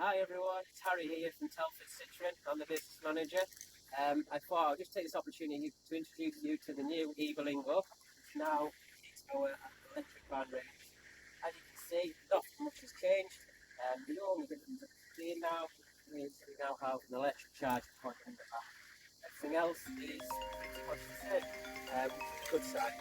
Hi everyone, it's Harry here from Telford Citroen. I'm the business manager. I thought I'll just take this opportunity to introduce you to the new E-Berlingo. It's our electric van range. As you can see, not much has changed. The only difference here now is we now have an electric charging point in the back. Everything else is pretty much the same. Good side.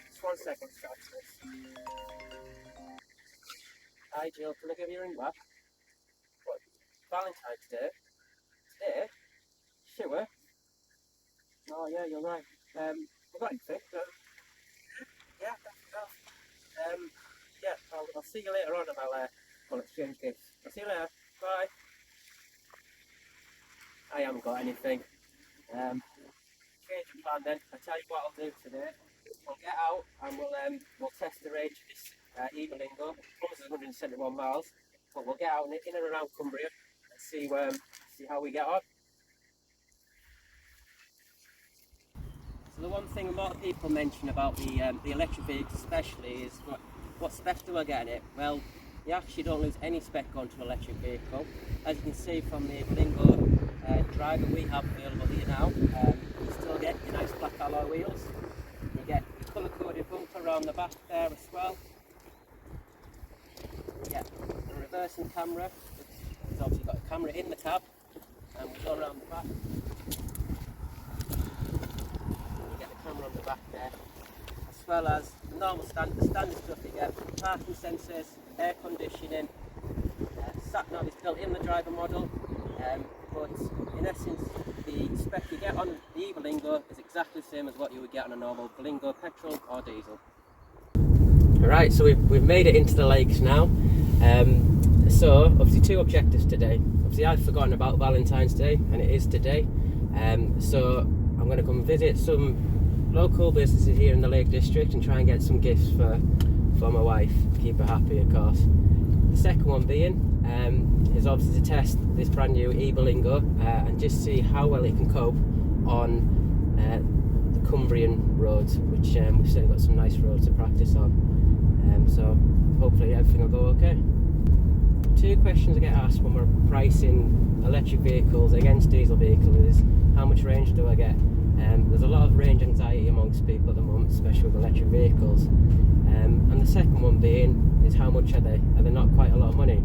Just 1 second, start this. Hi Jill, can I give you a ring back? What? Valentines Day? Today? Sure. Oh yeah, you're right. We've got anything? Yeah, yeah. I'll see you later on, and I'll exchange gifts. I'll see you later. Bye. I haven't got anything. Change of plan then. I'll tell you what I'll do today. We'll get out and we'll test the range of this E-Berlingo. Promises 171 miles, but we'll get out in and around Cumbria and see how we get on. So the one thing a lot of people mention about the electric vehicles especially is what spec do I get in it? Well, you actually don't lose any spec onto an electric vehicle. As you can see from the Berlingo driver we have available here now, you still get your nice black alloy wheels. You get your colour-coded bumper around the back there as well. You get the reversing camera, it's obviously got a camera in the cab, and we'll go around the back. On the back there, as well as the normal standard stuff you get: parking sensors, air conditioning, sat nav is built in the driver model, but in essence the spec you get on the E-Berlingo is exactly the same as what you would get on a normal Berlingo petrol or diesel. Alright, so we've made it into the lakes now. So obviously 2 objectives today. Obviously I've forgotten about Valentine's Day, and it is today. So I'm going to come visit some local businesses here in the Lake District and try and get some gifts for my wife, keep her happy of course. The second one being is obviously to test this brand new E-Berlingo and just see how well it can cope on the Cumbrian roads, which we've certainly got some nice roads to practice on. So hopefully everything will go okay. 2 questions I get asked when we're pricing electric vehicles against diesel vehicles is how much range do I get? There's a lot of range anxiety amongst people at the moment, especially with electric vehicles. And the second one being is how much are they? Are they not quite a lot of money?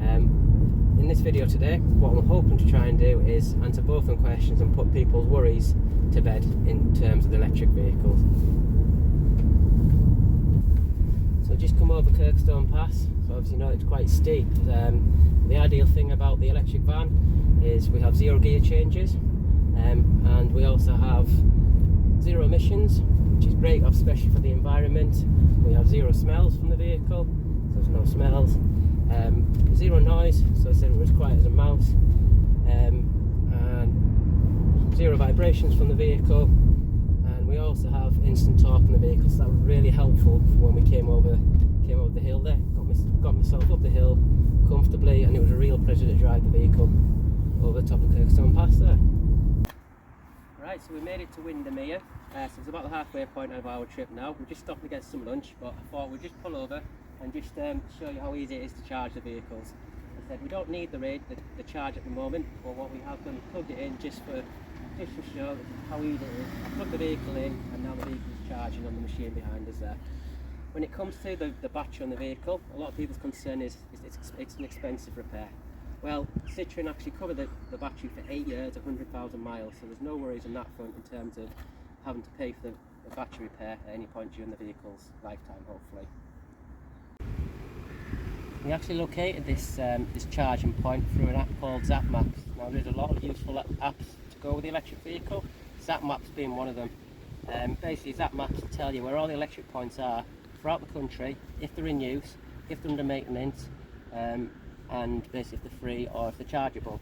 In this video today, what I'm hoping to try and do is answer both of them questions and put people's worries to bed in terms of the electric vehicles. So just come over Kirkstone Pass, so obviously you know it's quite steep. The ideal thing about the electric van is we have 0 gear changes. And we also have 0 emissions, which is great, especially for the environment. We have 0 smells from the vehicle, so there's no smells. 0 noise, so I said we're as quiet as a mouse. And 0 vibrations from the vehicle. And we also have instant torque in the vehicle, so that was really helpful when we came over the hill there. Got myself up the hill comfortably, and it was a real pleasure to drive the vehicle over the top of Kirkstone Pass there. Right, so we made it to Windermere, so it's about the halfway point of our trip now. We're just stopping to get some lunch, but I thought we'd just pull over and just show you how easy it is to charge the vehicles. As I said, we don't need the charge at the moment, but what we have done, we plugged it in just to show how easy it is. I plugged the vehicle in, and now the vehicle is charging on the machine behind us there. When it comes to the battery on the vehicle, a lot of people's concern is it's an expensive repair. Well, Citroen actually cover the battery for 8 years, 100,000 miles, so there's no worries on that front in terms of having to pay for the battery repair at any point during the vehicle's lifetime, hopefully. We actually located this charging point through an app called ZapMaps. Now there's a lot of useful apps to go with the electric vehicle, ZapMaps being one of them. Basically ZapMaps will tell you where all the electric points are throughout the country, if they're in use, if they're under maintenance, and basically if they're free or if they're chargeable.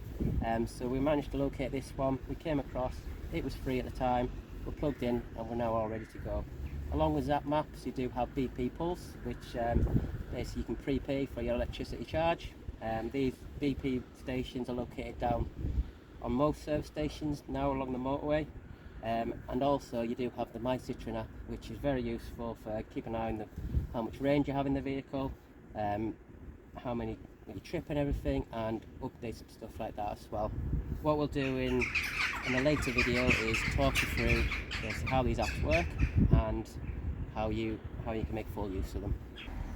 So we managed to locate this one. We came across, it was free at the time, we're plugged in and we're now all ready to go. Along with ZapMaps you do have BP Pulse, which basically you can prepay for your electricity charge. These BP stations are located down on most service stations now along the motorway. And also you do have the My Citroen app, which is very useful for keeping an eye on how much range you have in the vehicle, how many your trip and everything, and updates and stuff like that as well. What we'll do in a later video is talk you through how these apps work and how you can make full use of them.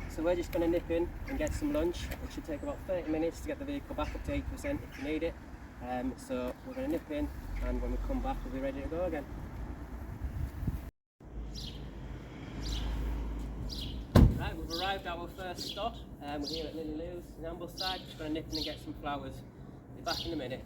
So we're just going to nip in and get some lunch. It should take about 30 minutes to get the vehicle back up to 80% if you need it. So we're going to nip in, and when we come back we'll be ready to go again. Right, we've arrived at our first stop. We're here at Lily Lou's in Ambleside. Just going to nip in and get some flowers. Be back in a minute.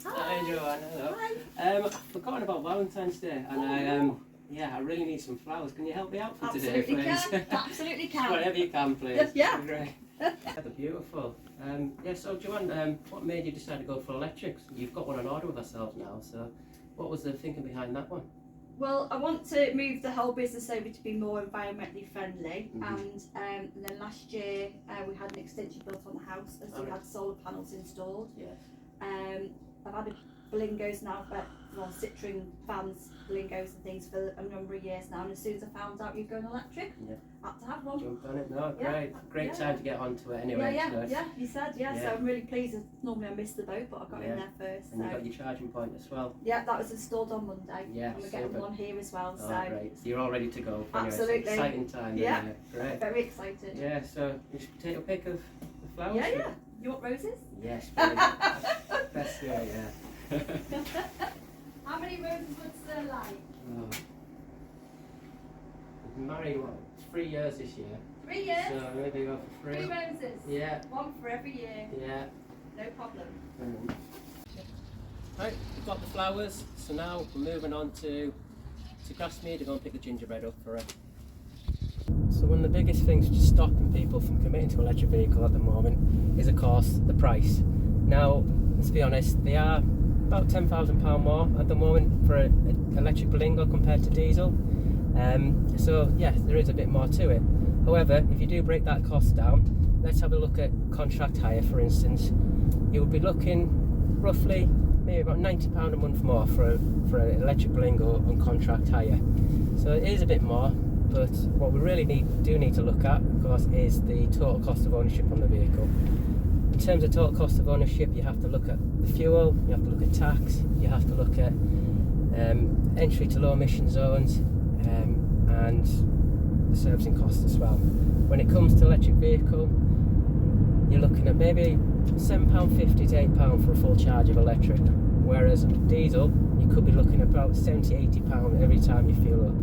Hi Joanne, hello. Hi. I've forgotten about Valentine's Day, and I really need some flowers. Can you help me out for Absolutely today, please? can. Absolutely can. Whatever you can, please. Yeah. Great. They're beautiful. So Joanne, what made you decide to go for electrics? You've got one on order with ourselves now, so what was the thinking behind that one? Well, I want to move the whole business over to be more environmentally friendly, and then last year we had an extension built on the house, as we had solar panels installed. Yes. I've had Berlingos now, Citroen vans, Berlingos and things for a number of years now, and as soon as I found out you'd go electric, I had to have one. Jumped on it. No, great time to get onto it anyway. Yeah, you said, so I'm really pleased. Normally I missed the boat, but I got in there first. And you got your charging point as well. Yeah, that was installed on Monday. Yeah, and we're getting one here as well. Oh, great. So you're all ready to go. Absolutely. It's an exciting time. Yeah, great. Very excited. Yeah, so you should take a pic of the flowers. Yeah. You want roses? Yes, please. Best, yeah. How many roses would Sir like? Oh. We've been married, 3 years this year? 3 years? So maybe go for 3. 3 roses? Yeah. One for every year? Yeah. No problem. Right, we've got the flowers, so now we're moving on to Grasmere to go and pick the gingerbread up for it. So one of the biggest things just stopping people from committing to an electric vehicle at the moment is, of course, the price. Now, let's be honest, they are about £10,000 more at the moment for an electric Berlingo compared to diesel. So yeah, there is a bit more to it. However, if you do break that cost down, let's have a look at contract hire, for instance. You would be looking roughly maybe about £90 a month more for an electric Berlingo on contract hire. So it is a bit more. But what we really do need to look at, of course, is the total cost of ownership on the vehicle. In terms of total cost of ownership, you have to look at the fuel, you have to look at tax, you have to look at entry to low emission zones, and the servicing costs as well. When it comes to electric vehicle, you're looking at maybe £7.50 to £8 for a full charge of electric, whereas diesel, you could be looking at about £70–80 every time you fuel up.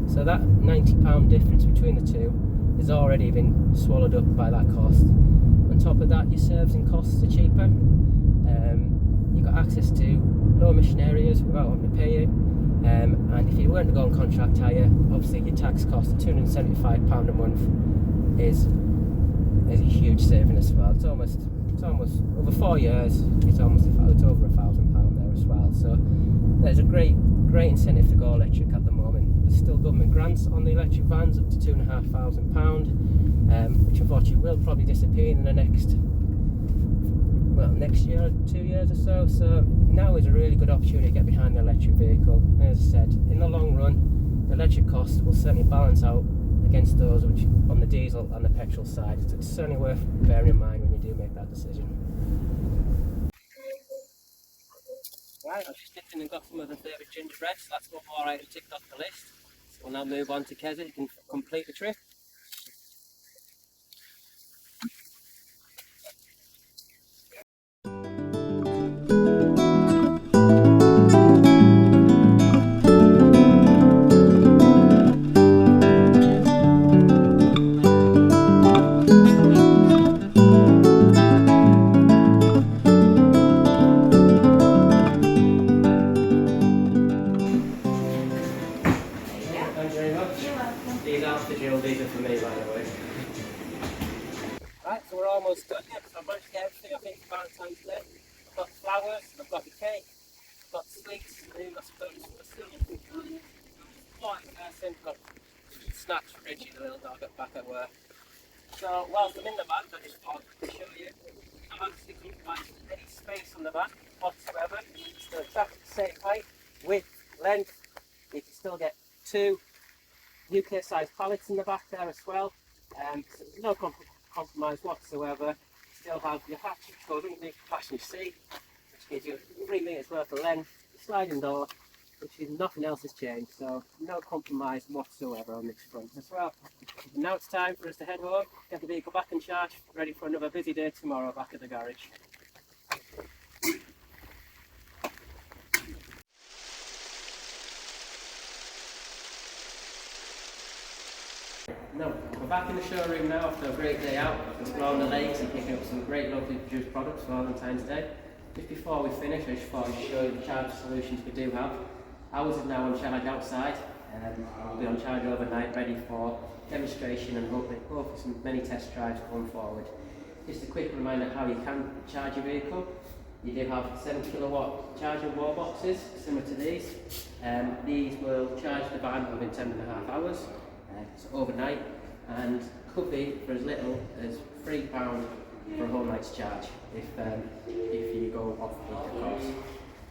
So that £90 difference between the two has already been swallowed up by that cost. On top of that, your servicing costs are cheaper. You've got access to low emission areas without having to pay it. And if you weren't to go on contract hire, obviously your tax cost of £275 a month is a huge saving as well. It's almost over 4 years. It's over £1,000 there as well. So there's a great incentive to go electric at the moment. There's still government grants on the electric vans up to £2,500, which unfortunately will probably disappear in the next year, 2 years or so. So now is a really good opportunity to get behind the electric vehicle. As I said, in the long run, the electric costs will certainly balance out against those which on the diesel and the petrol side. So it's certainly worth bearing in mind when you do make that decision. Right, I've just nipped in and got some of the favourite gingerbreads. That's one more item ticked off the list. So we'll now move on to Keza, who can complete the trip. These are for me, by the way. Right, so we're almost done here. So I've managed to get everything I think for Valentine's Day. I've got the flowers, I've got the cake, I've got the sweets, and even got some food for the students. I've got snacks for Richie, the little dog, back at work. So whilst I'm in the van, I just thought to show you, I'm actually couldn't find any space on the back whatsoever. It's still exactly the same height, width, length. You can still get two UK size pallets in the back there as well. So there's no compromise whatsoever. Still have your hatch covered underneath the passenger seat, which gives you 3 metres worth of length, sliding door, which is nothing else has changed, so no compromise whatsoever on this front as well. And now it's time for us to head home, get the vehicle back in charge, ready for another busy day tomorrow back at the garage. No, we're back in the showroom now after a great day out, exploring the lakes and picking up some great locally produced products for Valentine's Day. Just before we finish, I just thought I'd show you the charge solutions we do have. Ours is now on charge outside, and will be on charge overnight, ready for demonstration and hopefully for some many test drives going forward. Just a quick reminder how you can charge your vehicle. You do have 7 kilowatt charging wall boxes similar to these. These will charge the van within 10.5 hours. So overnight, and could be for as little as £3 for a whole night's charge if you go off the course.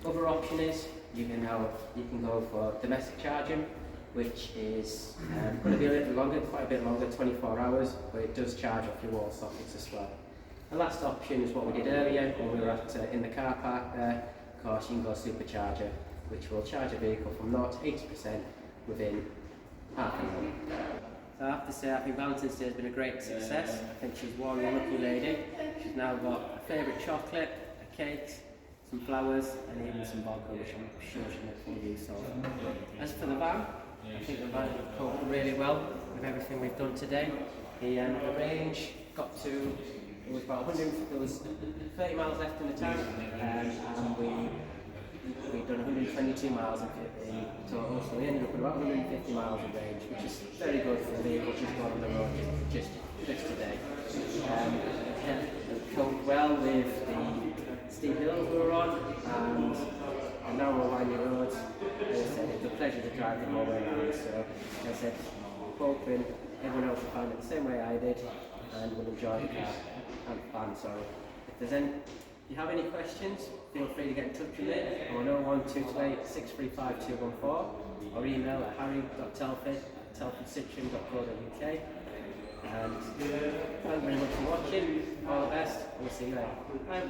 Other option is you can go for domestic charging, which is going to be a little longer, quite a bit longer, 24 hours, but it does charge off your wall sockets as well. The last option is what we did earlier when we were in the car park there. Of course, you can go supercharger, which will charge a vehicle from 0 to 80% within half an hour. So I have to say, I think Valentine's Day has been a great success. I think she's one lucky lady. She's now got a favourite chocolate, a cake, some flowers, and even some vodka, which I'm sure she'll make full use of. As for the van, I think the van will cope really well with everything we've done today. The range got to, it was about 100, there was 30 miles left in the tank, and we've done 122 miles in total, so we ended up with about 150 miles of range, which is very good for a vehicle just going on the road just today. It coped well with the steep hills we were on, and now we're winding roads. As I said, it's a pleasure to drive them all the way around, so as I said, hoping everyone else will find it the same way I did and will enjoy the car and fun. So if you have any questions, feel free to get in touch with me on 01228 635 214 or email at harry.telford@telfordcitroen.co.uk. And thank you very much for watching. All the best, and we'll see you later. Bye.